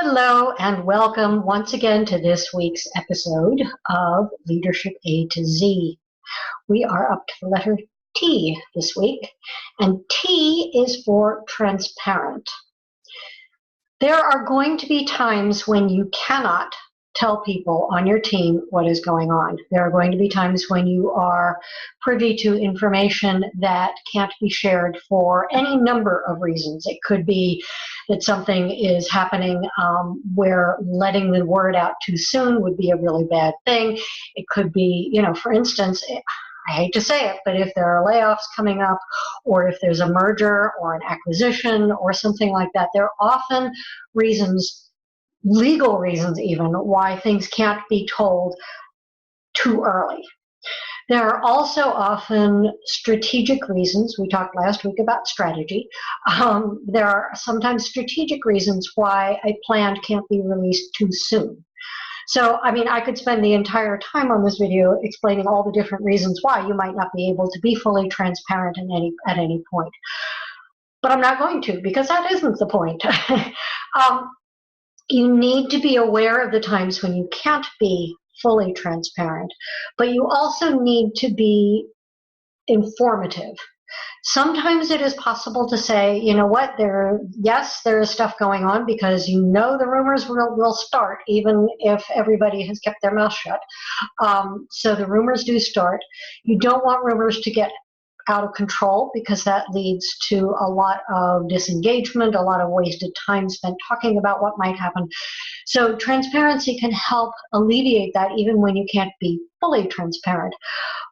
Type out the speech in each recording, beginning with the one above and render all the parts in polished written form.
Hello and welcome once again to this week's episode of Leadership A to Z. We are up to the letter T this week, and T is for transparent. There are going to be times when you cannot tell people on your team what is going on. There are going to be times when you are privy to information that can't be shared for any number of reasons. It could be that something is happening where letting the word out too soon would be a really bad thing. It could be, for instance, I hate to say it, but if there are layoffs coming up, or if there's a merger or an acquisition or something like that, there are often reasons, legal reasons even, why things can't be told too early. There are also often strategic reasons. We talked last week about strategy. There are sometimes strategic reasons why a plan can't be released too soon. So, I could spend the entire time on this video explaining all the different reasons why you might not be able to be fully transparent at any point. But I'm not going to, because that isn't the point. You need to be aware of the times when you can't be fully transparent, but you also need to be informative. Sometimes it is possible to say, you know what, there is stuff going on, because the rumors will start even if everybody has kept their mouth shut. So the rumors do start. You don't want rumors to get out of control, because that leads to a lot of disengagement, a lot of wasted time spent talking about what might happen. So transparency can help alleviate that even when you can't be fully transparent.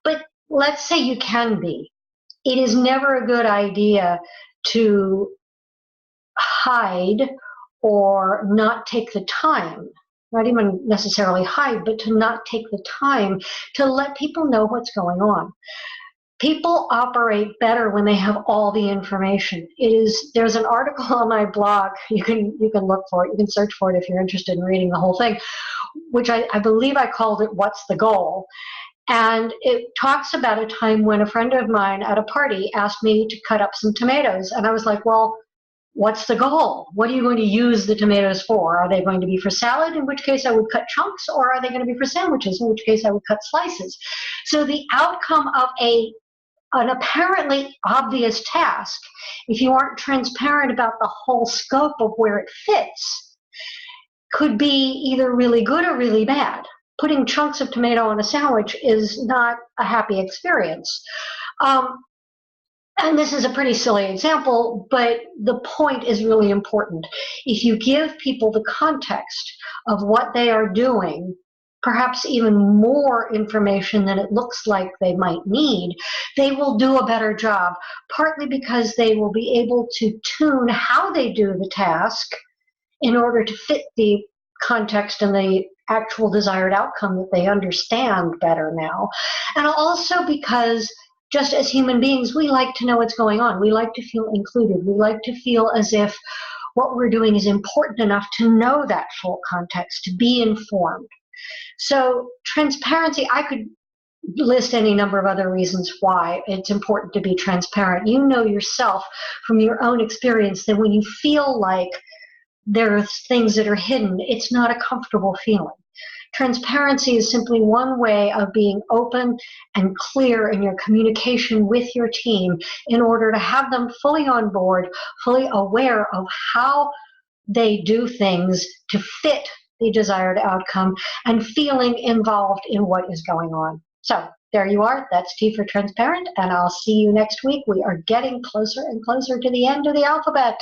But let's say you can be. It is never a good idea to hide or not take the time, not even necessarily hide, but to not take the time to let people know what's going on. People operate better when they have all the information. There's an article on my blog. You can look for it. You can search for it if you're interested in reading the whole thing, which I believe I called it "What's the Goal?" And it talks about a time when a friend of mine at a party asked me to cut up some tomatoes, and I was like, well, what's the goal? What are you going to use the tomatoes for? Are they going to be for salad, in which case I would cut chunks, or are they going to be for sandwiches, in which case I would cut slices? So the outcome of an apparently obvious task, if you aren't transparent about the whole scope of where it fits, could be either really good or really bad. Putting chunks of tomato on a sandwich is not a happy experience. And this is a pretty silly example, but the point is really important. If you give people the context of what they are doing, perhaps even more information than it looks like they might need, they will do a better job, partly because they will be able to tune how they do the task in order to fit the context and the actual desired outcome that they understand better now. And also because just as human beings, we like to know what's going on. We like to feel included. We like to feel as if what we're doing is important enough to know that full context, to be informed. So transparency, I could list any number of other reasons why it's important to be transparent. You know yourself from your own experience that when you feel like there are things that are hidden, it's not a comfortable feeling. Transparency is simply one way of being open and clear in your communication with your team in order to have them fully on board, fully aware of how they do things to fit the desired outcome, and feeling involved in what is going on. So there you are. That's T for transparent, and I'll see you next week. We are getting closer and closer to the end of the alphabet.